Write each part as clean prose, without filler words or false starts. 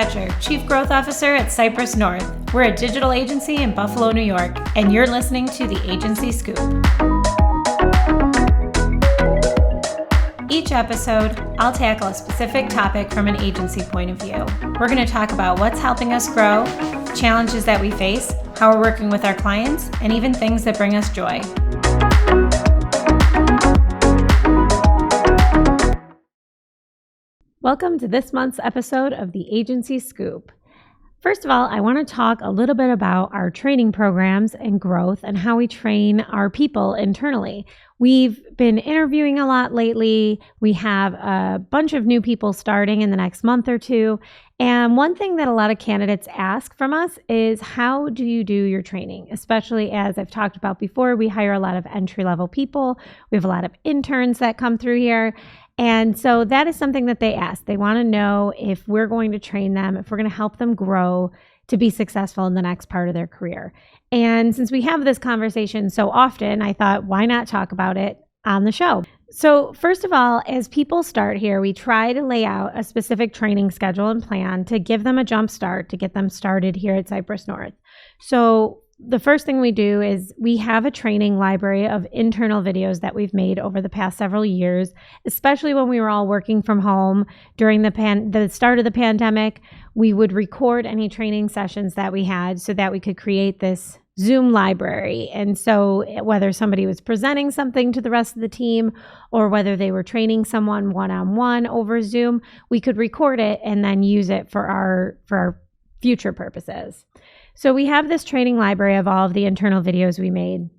Fletcher, Chief Growth Officer at Cypress North. We're a digital agency in Buffalo, New York, and you're listening to the Agency Scoop. Each episode, I'll tackle a specific topic from an agency point of view. We're going to talk about what's helping us grow, challenges that we face, how we're working with our clients, and even things that bring us joy. Welcome to this month's episode of the Agency Scoop. First of all, I want to talk a little bit about our training programs and growth and how we train our people internally. We've been interviewing a lot lately. We have a bunch of new people starting in the next month or two. And one thing that a lot of candidates ask from us is, how do you do your training? Especially as I've talked about before, we hire a lot of entry-level people. We have a lot of interns that come through here. And so that is something that they ask. They want to know if we're going to train them, if we're going to help them grow to be successful in the next part of their career. And since we have this conversation so often, I thought, why not talk about it on the show? So first of all, as people start here, we try to lay out a specific training schedule and plan to give them a jump start, to get them started here at Cypress North. So the first thing we do is we have a training library of internal videos that we've made over the past several years, especially when we were all working from home during the start of the pandemic. We would record any training sessions that we had so that we could create this Zoom library. And so whether somebody was presenting something to the rest of the team or whether they were training someone one-on-one over Zoom, we could record it and then use it for our future purposes. So we have this training library of all of the internal videos we made.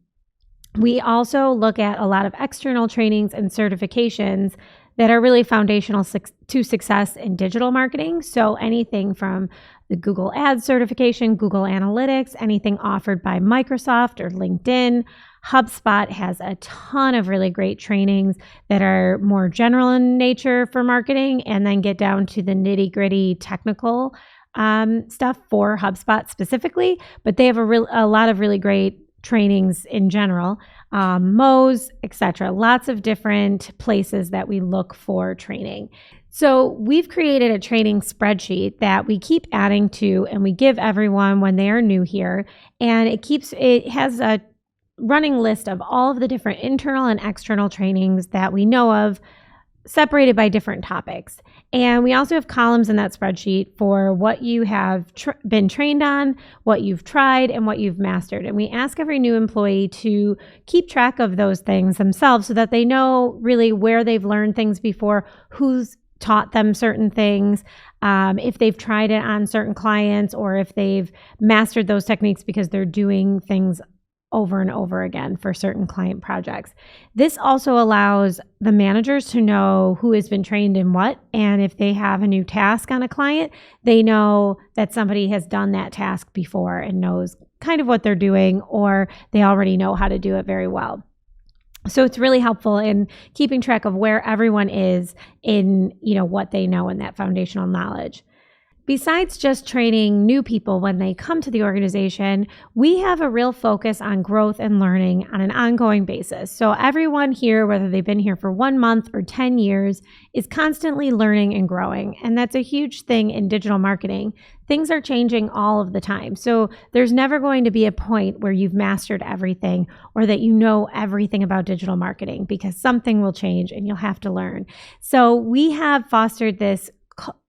We also look at a lot of external trainings and certifications that are really foundational to success in digital marketing. So anything from the Google Ads certification, Google Analytics, anything offered by Microsoft or LinkedIn. HubSpot has a ton of really great trainings that are more general in nature for marketing and then get down to the nitty-gritty technical stuff for HubSpot specifically, but they have a lot of really great trainings in general, Moz, etc. Lots of different places that we look for training. So we've created a training spreadsheet that we keep adding to and we give everyone when they are new here, and it has a running list of all of the different internal and external trainings that we know of, separated by different topics. And we also have columns in that spreadsheet for what you have been trained on, what you've tried, and what you've mastered. And we ask every new employee to keep track of those things themselves so that they know really where they've learned things before, who's taught them certain things, if they've tried it on certain clients, or if they've mastered those techniques because they're doing things over and over again for certain client projects. This also allows the managers to know who has been trained in what, and if they have a new task on a client, they know that somebody has done that task before and knows kind of what they're doing, or they already know how to do it very well. So it's really helpful in keeping track of where everyone is in, what they know in that foundational knowledge. Besides just training new people when they come to the organization, we have a real focus on growth and learning on an ongoing basis. So everyone here, whether they've been here for 1 month or 10 years, is constantly learning and growing. And that's a huge thing in digital marketing. Things are changing all of the time. So there's never going to be a point where you've mastered everything or that you know everything about digital marketing, because something will change and you'll have to learn. So we have fostered this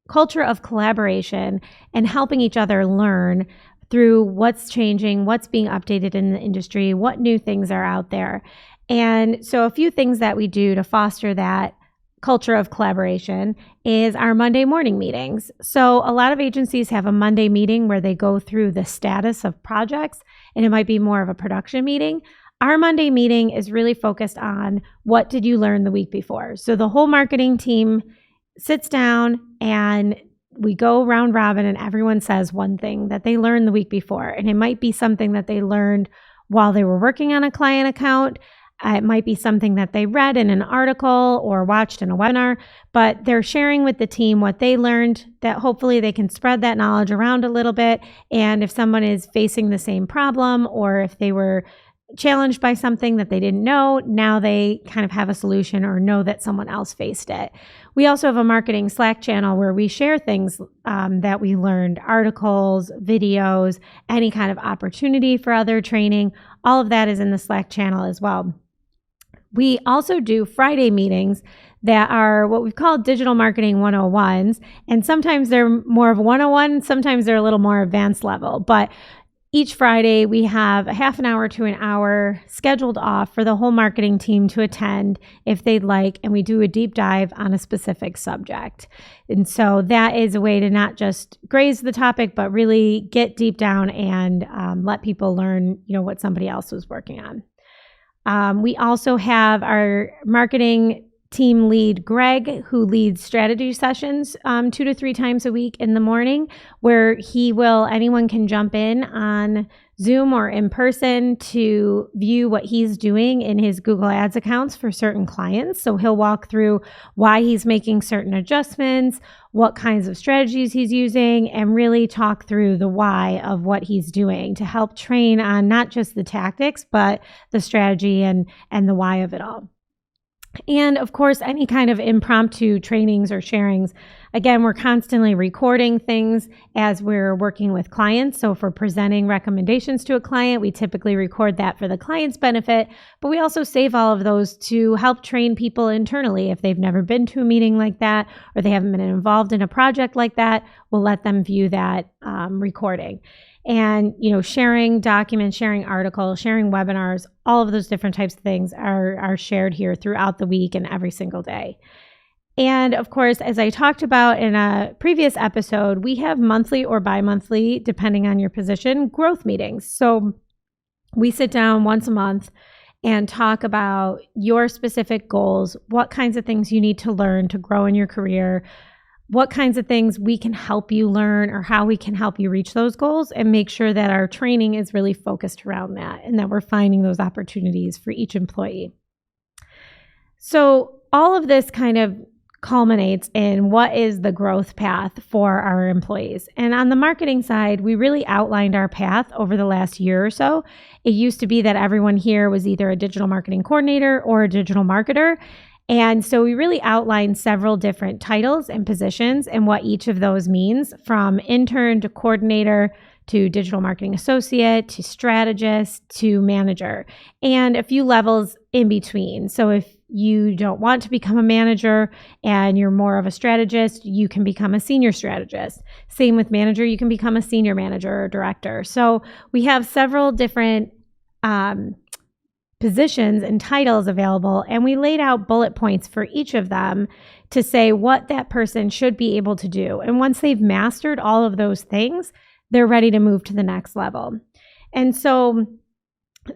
culture of collaboration and helping each other learn through what's changing, what's being updated in the industry, what new things are out there. And so a few things that we do to foster that culture of collaboration is our Monday morning meetings. So a lot of agencies have a Monday meeting where they go through the status of projects, and it might be more of a production meeting. Our Monday meeting is really focused on what did you learn the week before. So the whole marketing team sits down and we go round robin and everyone says one thing that they learned the week before. And it might be something that they learned while they were working on a client account. It might be something that they read in an article or watched in a webinar, but they're sharing with the team what they learned, that hopefully they can spread that knowledge around a little bit. And if someone is facing the same problem, or if they were challenged by something that they didn't know. Now they kind of have a solution or know that someone else faced it. We also have a marketing Slack channel where we share things that we learned, articles, videos, any kind of opportunity for other training. All of that is in the Slack channel as well. We also do Friday meetings that are what we've called digital marketing 101s. And sometimes they're more of 101, sometimes they're a little more advanced level. But each Friday, we have a half an hour to an hour scheduled off for the whole marketing team to attend if they'd like, and we do a deep dive on a specific subject. And so that is a way to not just graze the topic, but really get deep down and let people learn, what somebody else was working on. We also have our marketing team lead, Greg, who leads strategy sessions 2 to 3 times a week in the morning, where anyone can jump in on Zoom or in person to view what he's doing in his Google Ads accounts for certain clients. So he'll walk through why he's making certain adjustments, what kinds of strategies he's using, and really talk through the why of what he's doing to help train on not just the tactics, but the strategy and the why of it all. And of course, any kind of impromptu trainings or sharings. Again, we're constantly recording things as we're working with clients. So if we're presenting recommendations to a client, we typically record that for the client's benefit, but we also save all of those to help train people internally. If they've never been to a meeting like that, or they haven't been involved in a project like that, we'll let them view that recording. And, sharing documents, sharing articles, sharing webinars, all of those different types of things are shared here throughout the week and every single day. And of course, as I talked about in a previous episode, we have monthly or bi-monthly, depending on your position, growth meetings. So we sit down once a month and talk about your specific goals, what kinds of things you need to learn to grow in your career, what kinds of things we can help you learn or how we can help you reach those goals, and make sure that our training is really focused around that and that we're finding those opportunities for each employee. So all of this kind of culminates in what is the growth path for our employees. And on the marketing side, we really outlined our path over the last year or so. It used to be that everyone here was either a digital marketing coordinator or a digital marketer. And so we really outlined several different titles and positions and what each of those means, from intern to coordinator to digital marketing associate to strategist to manager, and a few levels in between. So if you don't want to become a manager and you're more of a strategist, you can become a senior strategist. Same with manager, you can become a senior manager or director. So we have several different positions and titles available, and we laid out bullet points for each of them to say what that person should be able to do. And once they've mastered all of those things, they're ready to move to the next level. And so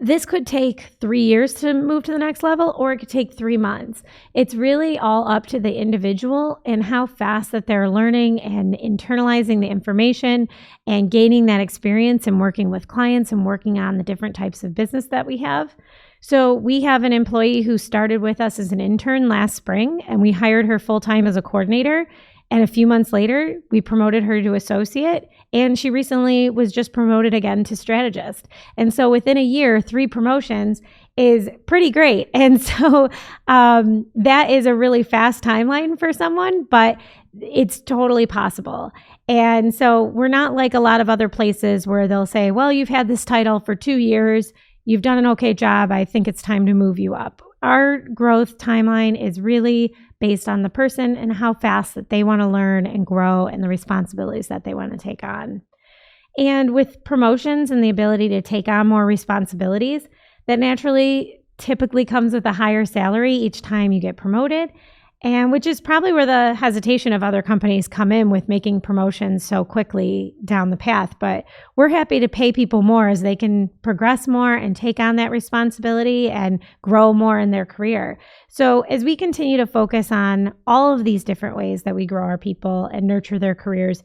this could take 3 years to move to the next level, or it could take 3 months. It's really all up to the individual and how fast that they're learning and internalizing the information and gaining that experience and working with clients and working on the different types of business that we have. So we have an employee who started with us as an intern last spring, and we hired her full-time as a coordinator. And a few months later, we promoted her to associate, and she recently was just promoted again to strategist. And so within a year, 3 promotions is pretty great. And so that is a really fast timeline for someone, but it's totally possible. And so we're not like a lot of other places where they'll say, well, you've had this title for 2 years, you've done an okay job, I think it's time to move you up. Our growth timeline is really based on the person and how fast that they want to learn and grow and the responsibilities that they want to take on. And with promotions and the ability to take on more responsibilities, that naturally typically comes with a higher salary each time you get promoted, and which is probably where the hesitation of other companies come in with making promotions so quickly down the path. But we're happy to pay people more as they can progress more and take on that responsibility and grow more in their career. So as we continue to focus on all of these different ways that we grow our people and nurture their careers,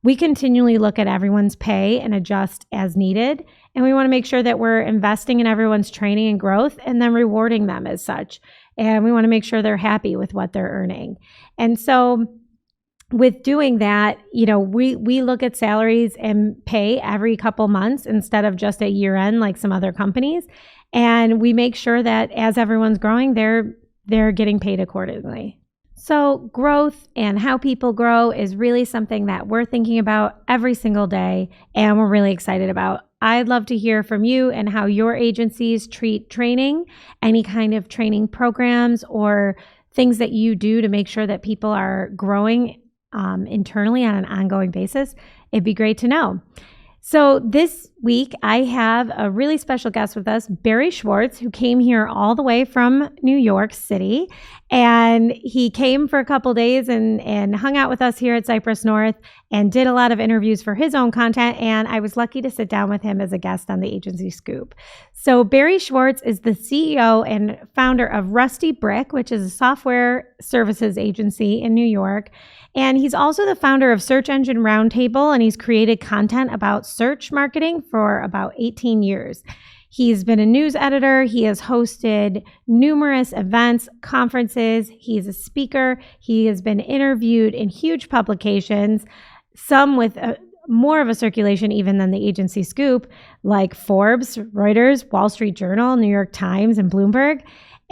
we continually look at everyone's pay and adjust as needed. And we want to make sure that we're investing in everyone's training and growth and then rewarding them as such. And we want to make sure they're happy with what they're earning. And so with doing that, we look at salaries and pay every couple months instead of just at year end like some other companies. And we make sure that as everyone's growing, they're getting paid accordingly. So growth and how people grow is really something that we're thinking about every single day, and we're really excited about. I'd love to hear from you and how your agencies treat training, any kind of training programs or things that you do to make sure that people are growing internally on an ongoing basis. It'd be great to know. So this week, I have a really special guest with us, Barry Schwartz, who came here all the way from New York City. And he came for a couple days and hung out with us here at Cypress North and did a lot of interviews for his own content. And I was lucky to sit down with him as a guest on the Agency Scoop. So Barry Schwartz is the CEO and founder of Rusty Brick, which is a software services agency in New York. And he's also the founder of Search Engine Roundtable, and he's created content about search marketing for about 18 years. He's been a news editor. He has hosted numerous events, conferences. He's a speaker. He has been interviewed in huge publications, some with more of a circulation even than the Agency Scoop, like Forbes, Reuters, Wall Street Journal, New York Times, and Bloomberg.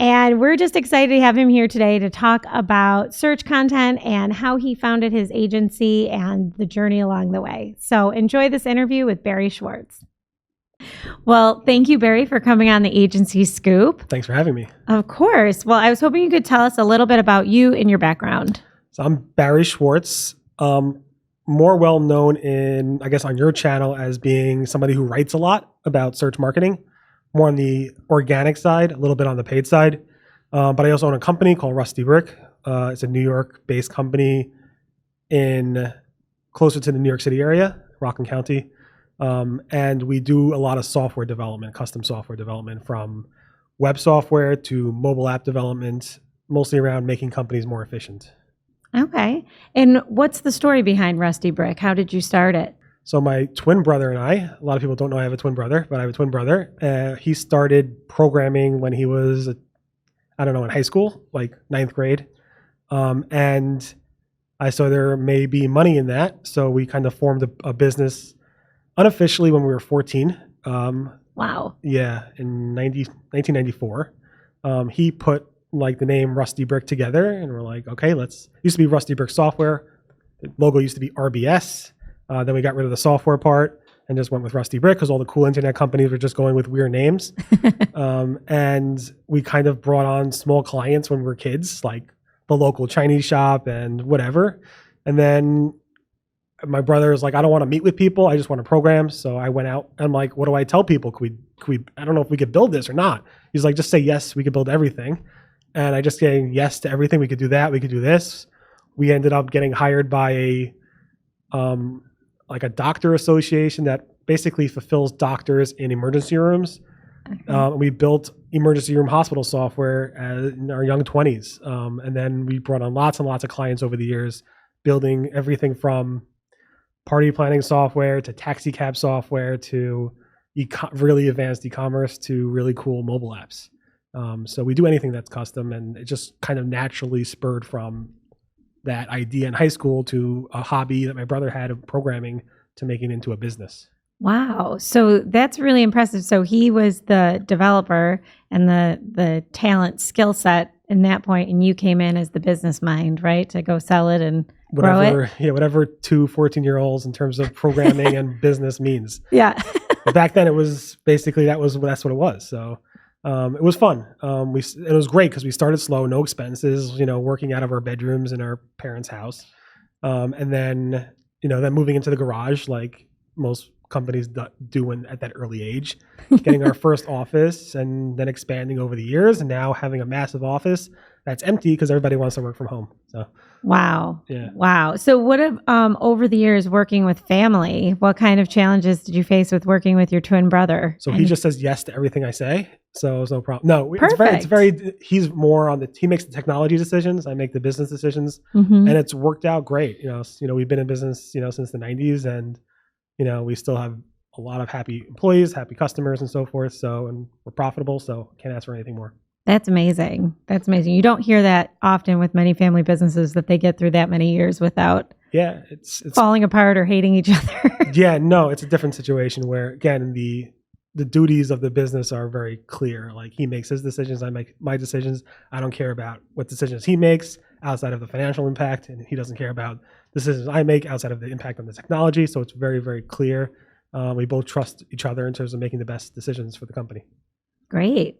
And we're just excited to have him here today to talk about search content and how he founded his agency and the journey along the way. So enjoy this interview with Barry Schwartz. Well, thank you, Barry, for coming on the Agency Scoop. Thanks for having me. Of course. Well, I was hoping you could tell us a little bit about you and your background. So I'm Barry Schwartz, more well known on your channel as being somebody who writes a lot about search marketing. More on the organic side, a little bit on the paid side. But I also own a company called Rusty Brick. It's a New York-based company closer to the New York City area, Rockland County. And we do a lot of software development, custom software development, from web software to mobile app development, mostly around making companies more efficient. Okay. And what's the story behind Rusty Brick? How did you start it? So my twin brother and I, a lot of people don't know I have a twin brother, but I have a twin brother. He started programming when he was, in high school, like 9th grade. And I saw there may be money in that. So we kind of formed a business unofficially when we were 14. Wow. Yeah, in 1994. He put like the name Rusty Brick together, and we're like, okay, used to be Rusty Brick Software. The logo used to be RBS. Then we got rid of the software part and just went with Rusty Brick because all the cool internet companies were just going with weird names. And we kind of brought on small clients when we were kids, like the local Chinese shop and whatever. And then my brother was like, I don't want to meet with people. I just want to program. So I went out. I'm like, what do I tell people? Could we, I don't know if we could build this or not. He's like, just say yes, we could build everything. And I just saying yes to everything. We could do that. We could do this. We ended up getting hired by a doctor association that basically fulfills doctors in emergency rooms. Okay. We built emergency room hospital software in our young 20s. And then we brought on lots and lots of clients over the years, building everything from party planning software to taxi cab software to really advanced e-commerce to really cool mobile apps. So we do anything that's custom, and it just kind of naturally spurred from that idea in high school to a hobby that my brother had of programming to making it into a business. Wow. So that's really impressive. So he was the developer and the talent skill set in that point, and you came in as the business mind, right? To go sell it and grow it. Yeah, whatever 14-year-olds in terms of programming and business means. Yeah. But back then it was basically that's what it was. So it was fun. It was great because we started slow, no expenses, working out of our bedrooms in our parents' house. And then, then moving into the garage like most companies do at that early age, getting our first office and then expanding over the years and now having a massive office that's empty because everybody wants to work from home. So wow. Yeah. Wow. So what have over the years working with family, what kind of challenges did you face with working with your twin brother? So he just says yes to everything I say. So it's no problem. No, Perfect. He's more he makes the technology decisions. I make the business decisions, mm-hmm. and it's worked out great. We've been in business, since the 90s, and, we still have a lot of happy employees, happy customers and so forth. So, and we're profitable. So can't ask for anything more. That's amazing. That's amazing. You don't hear that often with many family businesses that they get through that many years without it's falling apart or hating each other. yeah, no, it's a different situation where again the duties of the business are very clear. Like he makes his decisions, I make my decisions. I don't care about what decisions he makes outside of the financial impact, and he doesn't care about decisions I make outside of the impact on the technology. So it's very, very clear. We both trust each other in terms of making the best decisions for the company. Great.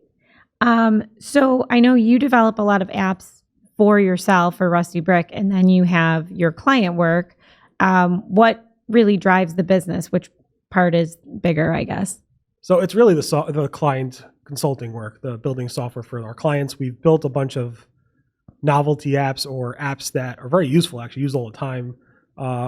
So I know you develop a lot of apps for yourself for Rusty Brick, and then you have your client work. What really drives the business? Which part is bigger, I guess? So it's really the client consulting work, the building software for our clients. We've built a bunch of novelty apps or apps that are very useful, actually used all the time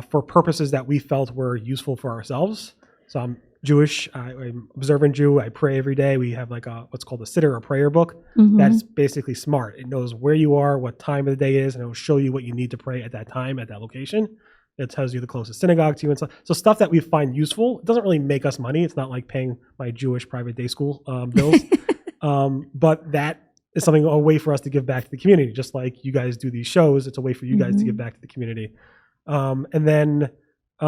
for purposes that we felt were useful for ourselves. So I'm Jewish, I'm observant Jew. I pray every day. We have like what's called a sitter or prayer book. That's basically smart. It knows where you are, what time of the day is, and it will show you what you need to pray at that time, at that location. It tells you the closest synagogue to you and stuff. So stuff that we find useful. It doesn't really make us money. It's not like paying my Jewish private day school bills. But that is something, a way for us to give back to the community. Just like you guys do these shows, it's a way for you guys to give back to the community. And then we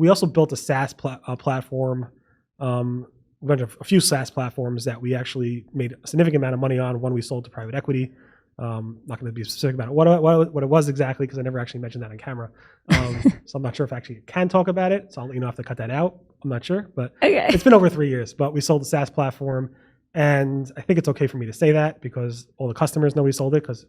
also built a SaaS platform, a few SaaS platforms that we actually made a significant amount of money on. One we sold to private equity. Not going to be specific about what it was exactly because I never actually mentioned that on camera. So I'm not sure if I actually can talk about it. So I'll let you know if I cut that out. I'm not sure, but okay. It's been over 3 years. But we sold the SaaS platform, and I think it's okay for me to say that because all the customers know we sold it, because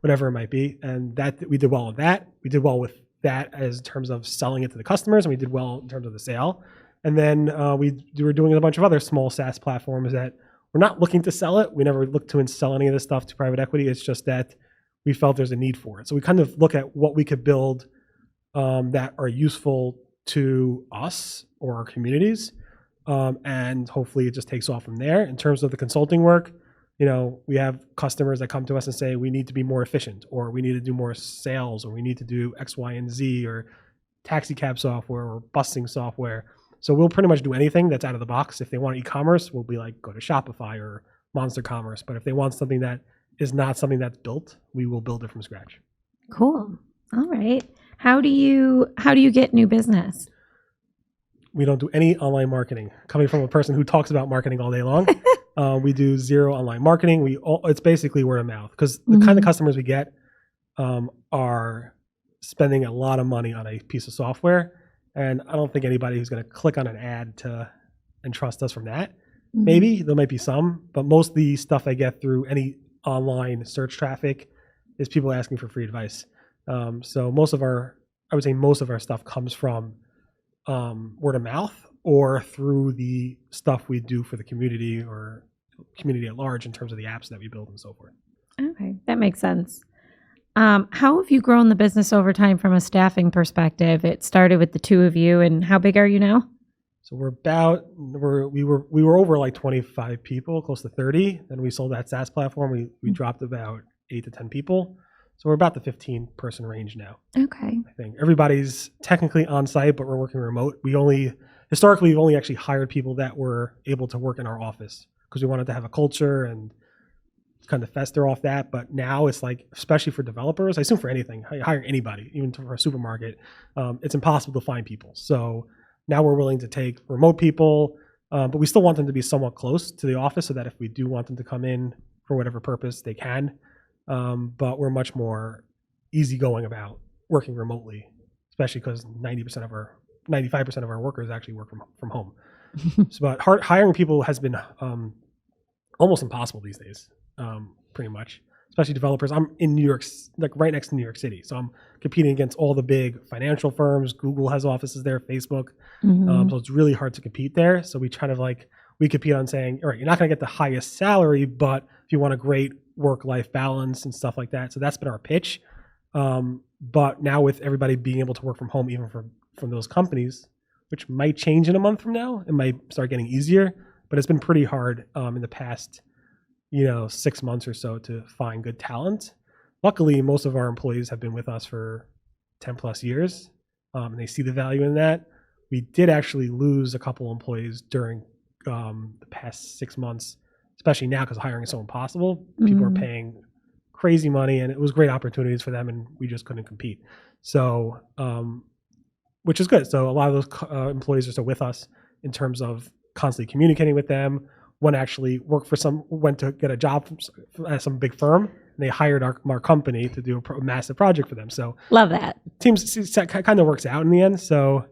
whatever it might be, and that we did well with that. We did well with that as in terms of selling it to the customers, and we did well in terms of the sale. And then we were doing a bunch of other small SaaS platforms that we're not looking to sell it. We never looked to sell any of this stuff to private equity. It's just that we felt there's a need for it. So we kind of look at what we could build that are useful to us or our communities. And hopefully it just takes off from there. In terms of the consulting work, we have customers that come to us and say, we need to be more efficient, or we need to do more sales, or we need to do X, Y, and Z, or taxi cab software or busing software. So we'll pretty much do anything that's out of the box. If they want e-commerce, we'll be like, go to Shopify or Monster Commerce. But if they want something that is not something that's built, we will build it from scratch. Cool. All right. How do you get new business? We don't do any online marketing. Coming from a person who talks about marketing all day long, we do zero online marketing. It's basically word of mouth, because the kind of customers we get are spending a lot of money on a piece of software. And I don't think anybody who's going to click on an ad and trust us from that. Maybe there might be some, but most of the stuff I get through any online search traffic is people asking for free advice. So I would say most of our stuff comes from word of mouth or through the stuff we do for the community or community at large in terms of the apps that we build and so forth. Okay, that makes sense. How have you grown the business over time from a staffing perspective? It started with the two of you, and how big are you now? So we were over like 25 people, close to 30. Then we sold that SaaS platform. We dropped about 8 to 10 people. So we're about the 15-person range now. Okay. I think everybody's technically on site, but we're working remote. Historically, we've only actually hired people that were able to work in our office because we wanted to have a culture and kind of fester off that. But now it's like, especially for developers, I assume for anything, hiring anybody, even for a supermarket, it's impossible to find people. So now we're willing to take remote people, but we still want them to be somewhat close to the office so that if we do want them to come in for whatever purpose, they can. But we're much more easygoing about working remotely, especially because 95% of our workers actually work from home. But hiring people has been almost impossible these days. Pretty much, especially developers. I'm in New York, like right next to New York City. So I'm competing against all the big financial firms. Google has offices there, Facebook. So it's really hard to compete there. So we compete on saying, all right, you're not going to get the highest salary, but if you want a great work-life balance and stuff like that. So that's been our pitch. But now with everybody being able to work from home, even from those companies, which might change in a month from now, it might start getting easier, but it's been pretty hard in the past 6 months or so to find good talent. Luckily, most of our employees have been with us for 10 plus years, and they see the value in that. We did actually lose a couple employees during the past 6 months, especially now because hiring is so impossible. People are paying crazy money, and it was great opportunities for them, and we just couldn't compete. So, which is good. So a lot of those employees are still with us in terms of constantly communicating with them. One actually went to get a job at some big firm, and they hired our company to do a massive project for them. So love that. Teams kind of works out in the end. So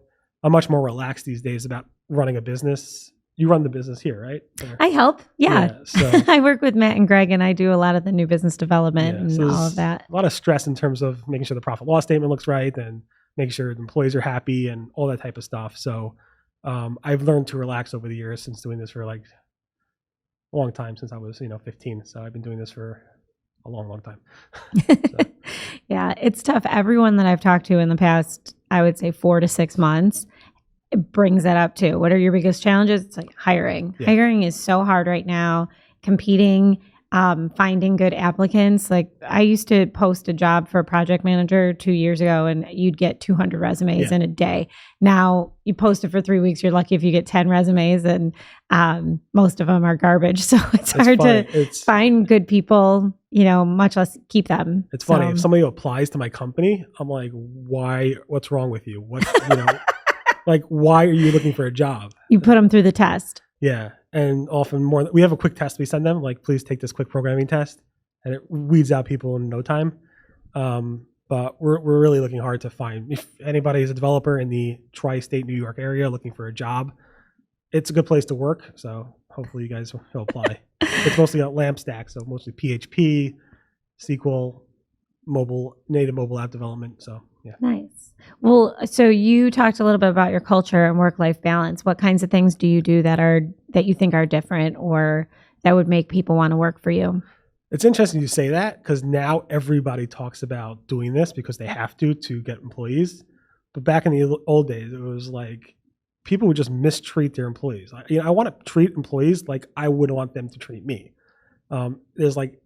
I'm much more relaxed these days about running a business. You run the business here, right? I help. Yeah. So I work with Matt and Greg, and I do a lot of the new business development and so all of that. A lot of stress in terms of making sure the profit loss statement looks right and making sure the employees are happy and all that type of stuff. So I've learned to relax over the years since doing this for like a long time, since I was 15. So I've been doing this for a long time. Yeah, it's tough. Everyone that I've talked to in the past, I would say 4 to 6 months, it brings that up too. What are your biggest challenges? It's like hiring. Yeah. Hiring is so hard right now. Competing, finding good applicants. Like I used to post a job for a project manager 2 years ago, and you'd get 200 resumes in a day. Now you post it for 3 weeks. You're lucky if you get 10 resumes, and most of them are garbage. So it's hard to find good people, much less keep them. It's funny. If somebody applies to my company, I'm like, why? What's wrong with you? What, like, why are you looking for a job? You put them through the test. Yeah. And often we have a quick test we send them, like, please take this quick programming test. And it weeds out people in no time. But we're really looking hard to find, if anybody is a developer in the tri-state New York area looking for a job, it's a good place to work. So hopefully you guys will apply. It's mostly a LAMP stack, so mostly PHP, SQL, native mobile app development. So yeah. Nice. Well, so you talked a little bit about your culture and work-life balance. What kinds of things do you do that you think are different or that would make people want to work for you? It's interesting you say that, because now everybody talks about doing this because they have to get employees. But back in the old days, it was like people would just mistreat their employees. I want to treat employees like I would want them to treat me. There's like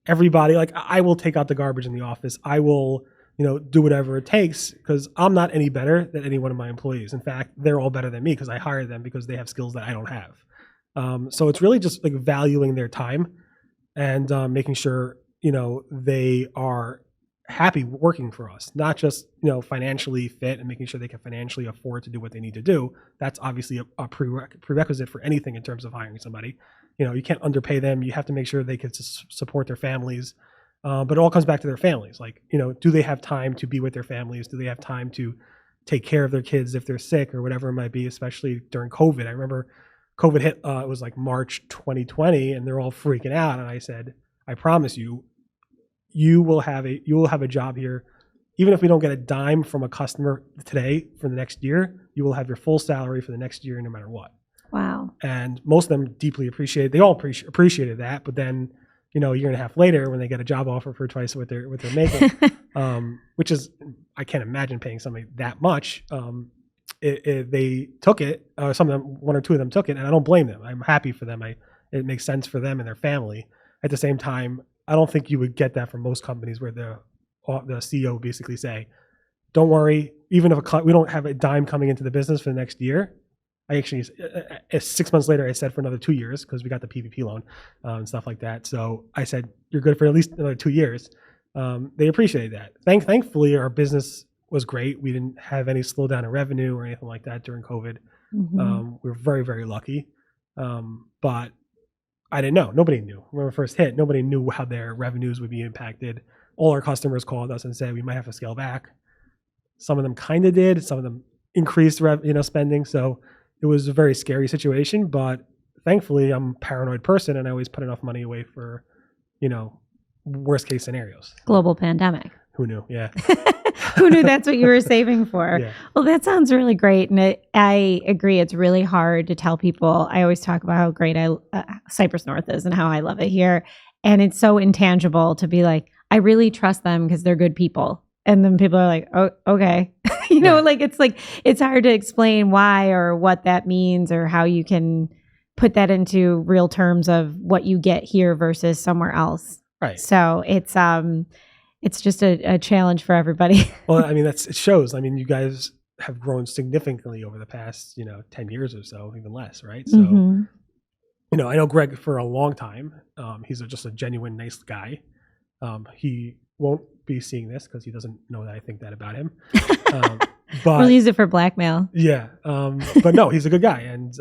everybody, like I will take out the garbage in the office. I will do whatever it takes because I'm not any better than any one of my employees. In fact, they're all better than me because I hired them because they have skills that I don't have. So it's really just like valuing their time and making sure, they are happy working for us, not just, financially fit and making sure they can financially afford to do what they need to do. That's obviously a prerequisite for anything in terms of hiring somebody. You can't underpay them. You have to make sure they can support their families. But it all comes back to their families. Like, do they have time to be with their families? Do they have time to take care of their kids if they're sick or whatever it might be, especially during COVID? I remember COVID hit, it was like March 2020, and they're all freaking out. And I said, I promise you, you will have a job here. Even if we don't get a dime from a customer today for the next year, you will have your full salary for the next year no matter what. Wow. And most of them deeply they all appreciated that. But then, a year and a half later, when they get a job offer for twice what they're making, which is, I can't imagine paying somebody that much. They took it. Some of them, 1 or 2 of them took it, and I don't blame them. I'm happy for them. It makes sense for them and their family. At the same time, I don't think you would get that from most companies where the CEO would basically say, "Don't worry, even if we don't have a dime coming into the business for the next year." I actually, 6 months later, I said for another 2 years because we got the PPP loan and stuff like that. So I said, you're good for at least another 2 years. They appreciated that. Thankfully, our business was great. We didn't have any slowdown in revenue or anything like that during COVID. Mm-hmm. We were very, very lucky. But I didn't know. Nobody knew. When we first hit, nobody knew how their revenues would be impacted. All our customers called us and said, we might have to scale back. Some of them kind of did. Some of them increased spending. So it was a very scary situation, but thankfully I'm a paranoid person and I always put enough money away for, worst case scenarios. Global pandemic. Who knew? Yeah. Who knew that's what you were saving for? Yeah. Well, that sounds really great. And I agree. It's really hard to tell people. I always talk about how great Cypress North is and how I love it here. And it's so intangible to be like, I really trust them because they're good people. And then people are like, oh, okay. It's hard to explain why or what that means or how you can put that into real terms of what you get here versus somewhere else. Right. So it's just a challenge for everybody. Well, I mean, it shows. I mean, you guys have grown significantly over the past, 10 years or so, even less, right? So I know Greg for a long time. He's just a genuine, nice guy. He won't be seeing this because he doesn't know that I think that about him. But We'll use it for blackmail. yeah, but no, he's a good guy, and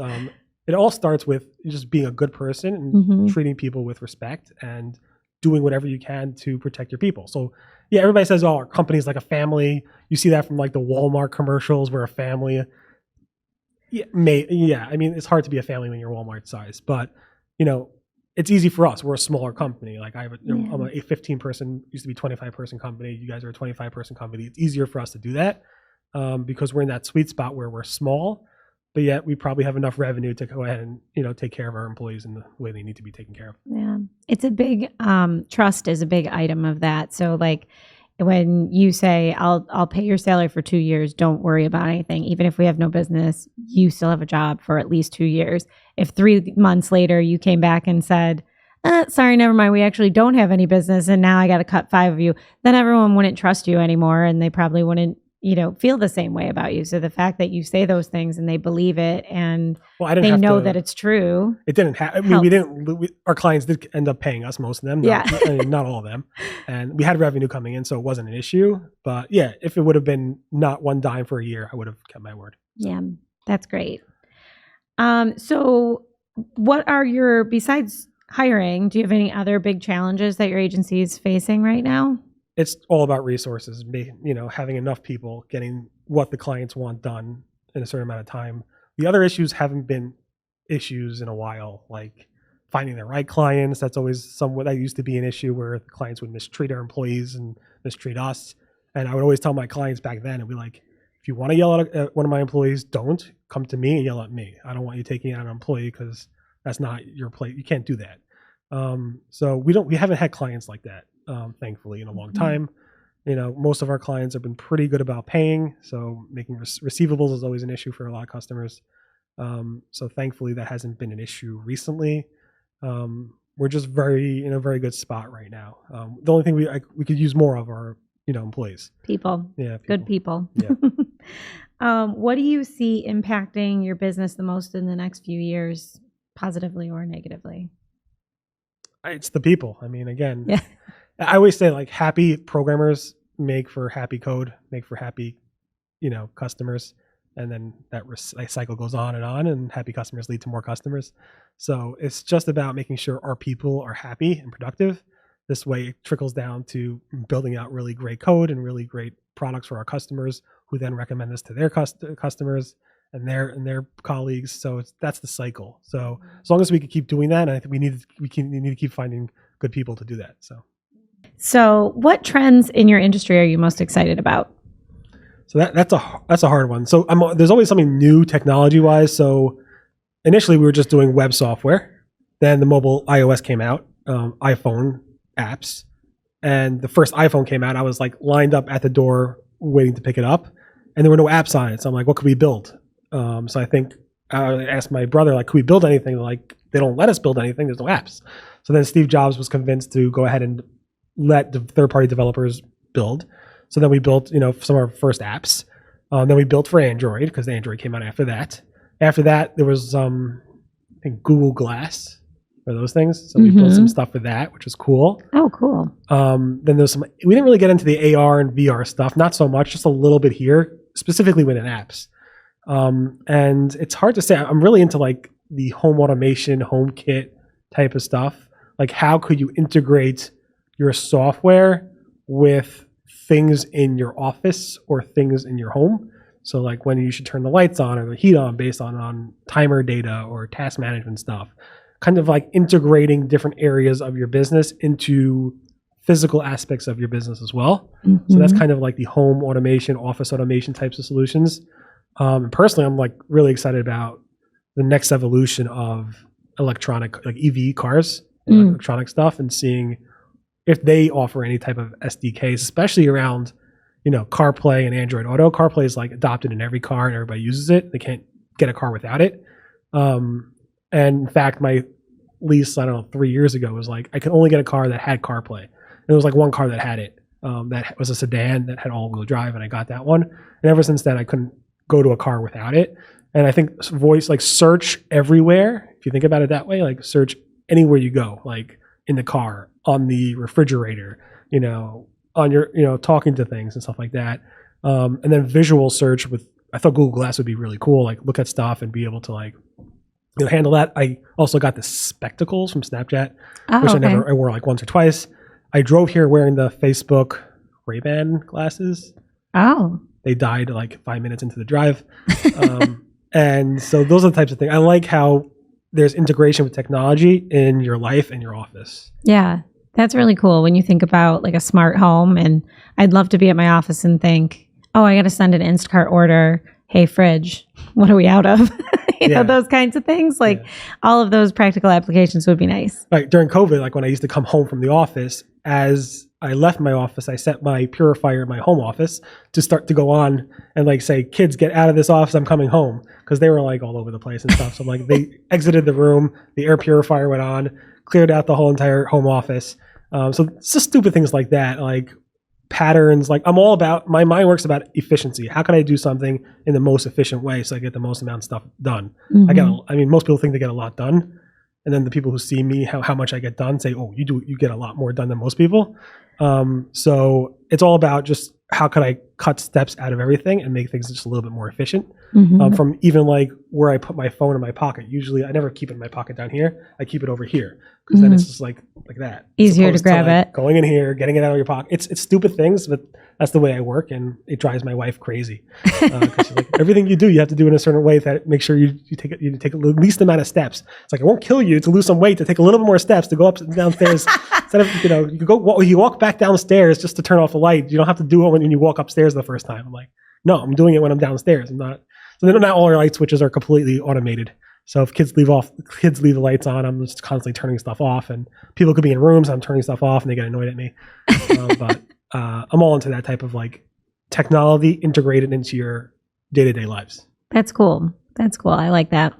it all starts with just being a good person and treating people with respect and doing whatever you can to protect your people. So yeah, everybody says, "Oh, our company's like a family." You see that from like the Walmart commercials, where a family. Yeah, I mean, it's hard to be a family when you're Walmart size, but it's easy for us. We're a smaller company. Like I'm a 15 person, used to be 25 person company. You guys are a 25 person company. It's easier for us to do that because we're in that sweet spot where we're small, but yet we probably have enough revenue to go ahead and take care of our employees in the way they need to be taken care of. Yeah, it's a big trust is a big item of that. So like when you say I'll pay your salary for 2 years, don't worry about anything. Even if we have no business, you still have a job for at least 2 years. If 3 months later you came back and said, sorry, never mind, we actually don't have any business and now I got to cut 5 of you, then everyone wouldn't trust you anymore and they probably wouldn't feel the same way about you. So the fact that you say those things and they believe it and they know that it's true. It didn't happen. I mean, our clients did end up paying us, most of them. Not all of them. And we had revenue coming in, so it wasn't an issue. But yeah, if it would have been not one dime for a year, I would have kept my word. Yeah, that's great. So what are besides hiring, do you have any other big challenges that your agency is facing right now? It's all about resources, having enough people, getting what the clients want done in a certain amount of time. The other issues haven't been issues in a while, like finding the right clients. That's always that used to be an issue where the clients would mistreat our employees and mistreat us. And I would always tell my clients back then, and be like, if you want to yell at one of my employees, don't come to me and yell at me. I don't want you taking out an employee because that's not your place. You can't do that. So we haven't had clients like that. Thankfully, in a long time. Most of our clients have been pretty good about paying, so making receivables is always an issue for a lot of customers. So thankfully that hasn't been an issue recently. We're just in a very good spot right now. The only thing we could use more of are employees. People. Yeah. Good people. Yeah. What do you see impacting your business the most in the next few years, positively or negatively? It's the people. I mean, again, I always say like happy programmers make for happy code, make for happy, customers. And then that cycle goes on, and happy customers lead to more customers. So it's just about making sure our people are happy and productive. This way it trickles down to building out really great code and really great products for our customers, who then recommend this to their customers and their colleagues. So that's the cycle. So as long as we can keep doing that, and I think we need to keep finding good people to do that. So what trends in your industry are you most excited about? So that's a hard one. So there's always something new technology wise. So initially we were just doing web software. Then the mobile iOS came out, iPhone apps, and the first iPhone came out. I was like lined up at the door waiting to pick it up, and there were no apps on it. So I'm like, what could we build? So I think I asked my brother, like, could we build anything? Like, they don't let us build anything. There's no apps. So then Steve Jobs was convinced to go ahead and let the third-party developers build. So then we built, some of our first apps. Then we built for Android, because Android came out after that. After that, there was, I think, Google Glass for those things. So we built some stuff for that, which was cool. Oh, cool. Then there's we didn't really get into the AR and VR stuff, not so much, just a little bit here, specifically within apps. And it's hard to say. I'm really into like the home automation, HomeKit type of stuff. Like, how could you integrate your software with things in your office or things in your home? So like when you should turn the lights on or the heat on based on timer data or task management stuff, kind of like integrating different areas of your business into physical aspects of your business as well. So that's kind of like the home automation, office automation types of solutions. Personally, I'm like really excited about the next evolution of electronic, like EV cars and electronic stuff, and seeing if they offer any type of SDKs, especially around, CarPlay and Android Auto. CarPlay is like adopted in every car and everybody uses it. They can't get a car without it. And in fact, my lease, 3 years ago was like, I could only get a car that had CarPlay. And there was like one car that had it, that was a sedan that had all-wheel drive, and I got that one. And ever since then, I couldn't go to a car without it. And I think voice, like search everywhere, if you think about it that way, like search anywhere you go, like in the car, on the refrigerator, on your, talking to things and stuff like that. And then visual search I thought Google Glass would be really cool, like look at stuff and be able to like, handle that. I also got the spectacles from Snapchat, which I wore like once or twice. I drove here wearing the Facebook Ray-Ban glasses. Oh. They died like 5 minutes into the drive. And so those are the types of things. I like how there's integration with technology in your life and your office. Yeah, that's really cool when you think about like a smart home. And I'd love to be at my office and think, oh, I got to send an Instacart order. Hey, fridge, what are we out of? Those kinds of things. Like all of those practical applications would be nice. Like during COVID, like when I used to come home from the office, as I left my office, I set my purifier in my home office to start to go on and like say, kids, get out of this office. I'm coming home. Because they were like all over the place and stuff. So like they exited the room, the air purifier went on, cleared out the whole entire home office. So it's just stupid things like that. Like patterns, like I'm all about, my mind works about efficiency. How can I do something in the most efficient way so I get the most amount of stuff done? Mm-hmm. Most people think they get a lot done. And then the people who see me, how much I get done say, oh, you get a lot more done than most people. So it's all about just how could I cut steps out of everything and make things just a little bit more efficient. Mm-hmm. From even like where I put my phone in my pocket. Usually I never keep it in my pocket down here. I keep it over here because then it's just like that. Easier to grab it. Going in here, getting it out of your pocket. It's stupid things, but that's the way I work, and it drives my wife crazy. Because she's like, everything you do, you have to do in a certain way that make sure you take the least amount of steps. It's like, it won't kill you to lose some weight, to take a little bit more steps, to go up and downstairs. Instead of, you walk back downstairs just to turn off the light. You don't have to do it when you walk upstairs the first time. I'm like, no, I'm doing it when I'm downstairs. So not all our light switches are completely automated. So if kids leave the lights on, I'm just constantly turning stuff off. And people could be in rooms, I'm turning stuff off, and they get annoyed at me. But I'm all into that type of like technology integrated into your day-to-day lives. That's cool. I like that.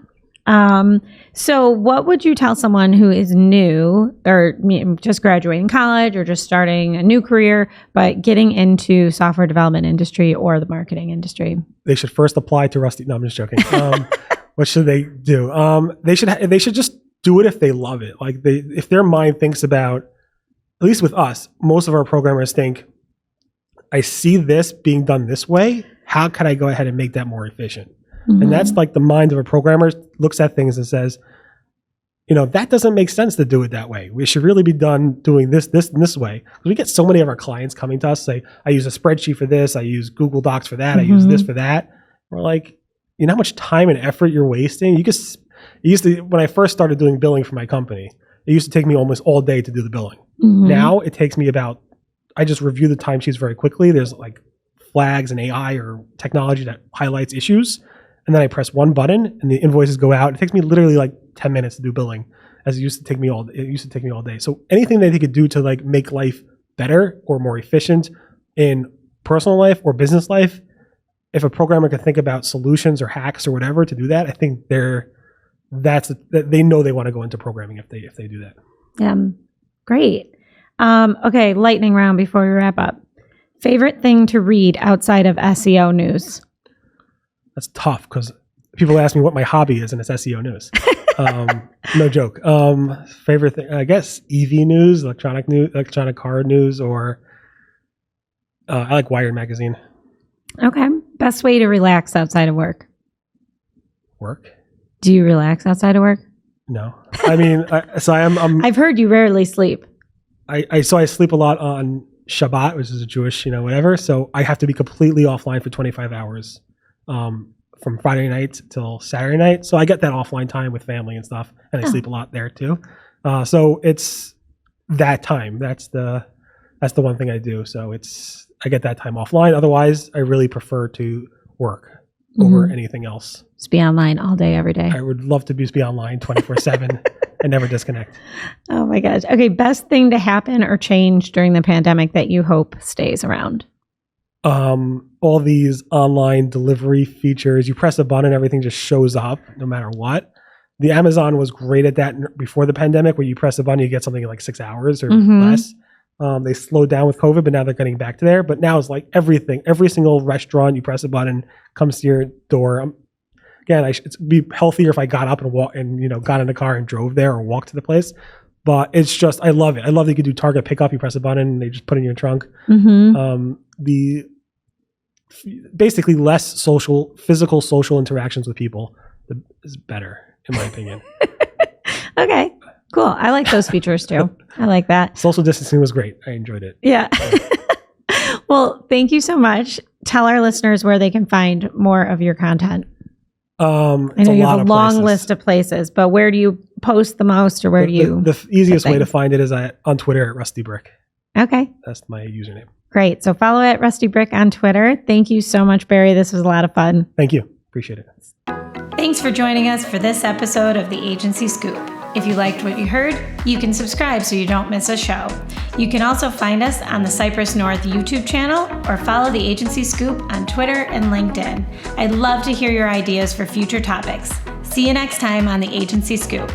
So what would you tell someone who is new or just graduating college or just starting a new career, but getting into software development industry or the marketing industry? They should first apply to Rusty. No, I'm just joking. What should they do? They should just do it if they love it. Like if their mind thinks about, at least with us, most of our programmers think, I see this being done this way. How can I go ahead and make that more efficient? Mm-hmm. And that's like the mind of a programmer looks at things and says, that doesn't make sense to do it that way. We should really be done doing this way. We get so many of our clients coming to us say, I use a spreadsheet for this. I use Google Docs for that. Mm-hmm. I use this for that. We're like, you know how much time and effort you're wasting? When I first started doing billing for my company, it used to take me almost all day to do the billing. Mm-hmm. Now it takes me I just review the timesheets very quickly. There's like flags and AI or technology that highlights issues. And then I press one button and the invoices go out. It takes me literally like 10 minutes to do billing, as it used to take me all day. So anything that they could do to like make life better or more efficient in personal life or business life, if a programmer could think about solutions or hacks or whatever to do that, I think they know they want to go into programming if they do that. Yeah, great. Okay, lightning round before we wrap up. Favorite thing to read outside of SEO news? That's tough because people ask me what my hobby is, and it's SEO news. No joke. Favorite thing, I guess, EV news, electronic car news, or I like Wired magazine. Okay. Best way to relax outside of work? Work. Do you relax outside of work? No. I mean, I've heard you rarely sleep. I sleep a lot on Shabbat, which is a Jewish, whatever. So I have to be completely offline for 25 hours from Friday night till Saturday night. So I get that offline time with family and stuff, and I sleep a lot there too. So it's that time. That's the one thing I do. So I get that time offline. Otherwise, I really prefer to work over anything else. Just be online all day, every day. I would love to be online 24/7 and never disconnect. Oh my gosh. Okay. Best thing to happen or change during the pandemic that you hope stays around? All these online delivery features. You press a button, everything just shows up no matter what. The Amazon was great at that before the pandemic, where you press a button, you get something in like 6 hours or less. They slowed down with COVID, but now they're getting back to there. But now it's like everything, every single restaurant, you press a button, comes to your door. again, it'd be healthier if I got up and walk and, got in the car and drove there or walked to the place. But it's just, I love it. I love that you can do Target pickup. You press a button and they just put it in your trunk. The basically less physical social interactions with people is better, in my opinion. Okay, cool. I like those features too. I like that. Social distancing was great. I enjoyed it. Yeah. Well, thank you so much. Tell our listeners where they can find more of your content. I know you have a long list of places, but where do you post the most, or where do you? The easiest way to find it is on Twitter at Rusty Brick. Okay. That's my username. Great. So follow at Rusty Brick on Twitter. Thank you so much, Barry. This was a lot of fun. Thank you. Appreciate it. Thanks for joining us for this episode of the Agency Scoop. If you liked what you heard, you can subscribe so you don't miss a show. You can also find us on the Cypress North YouTube channel or follow the Agency Scoop on Twitter and LinkedIn. I'd love to hear your ideas for future topics. See you next time on the Agency Scoop.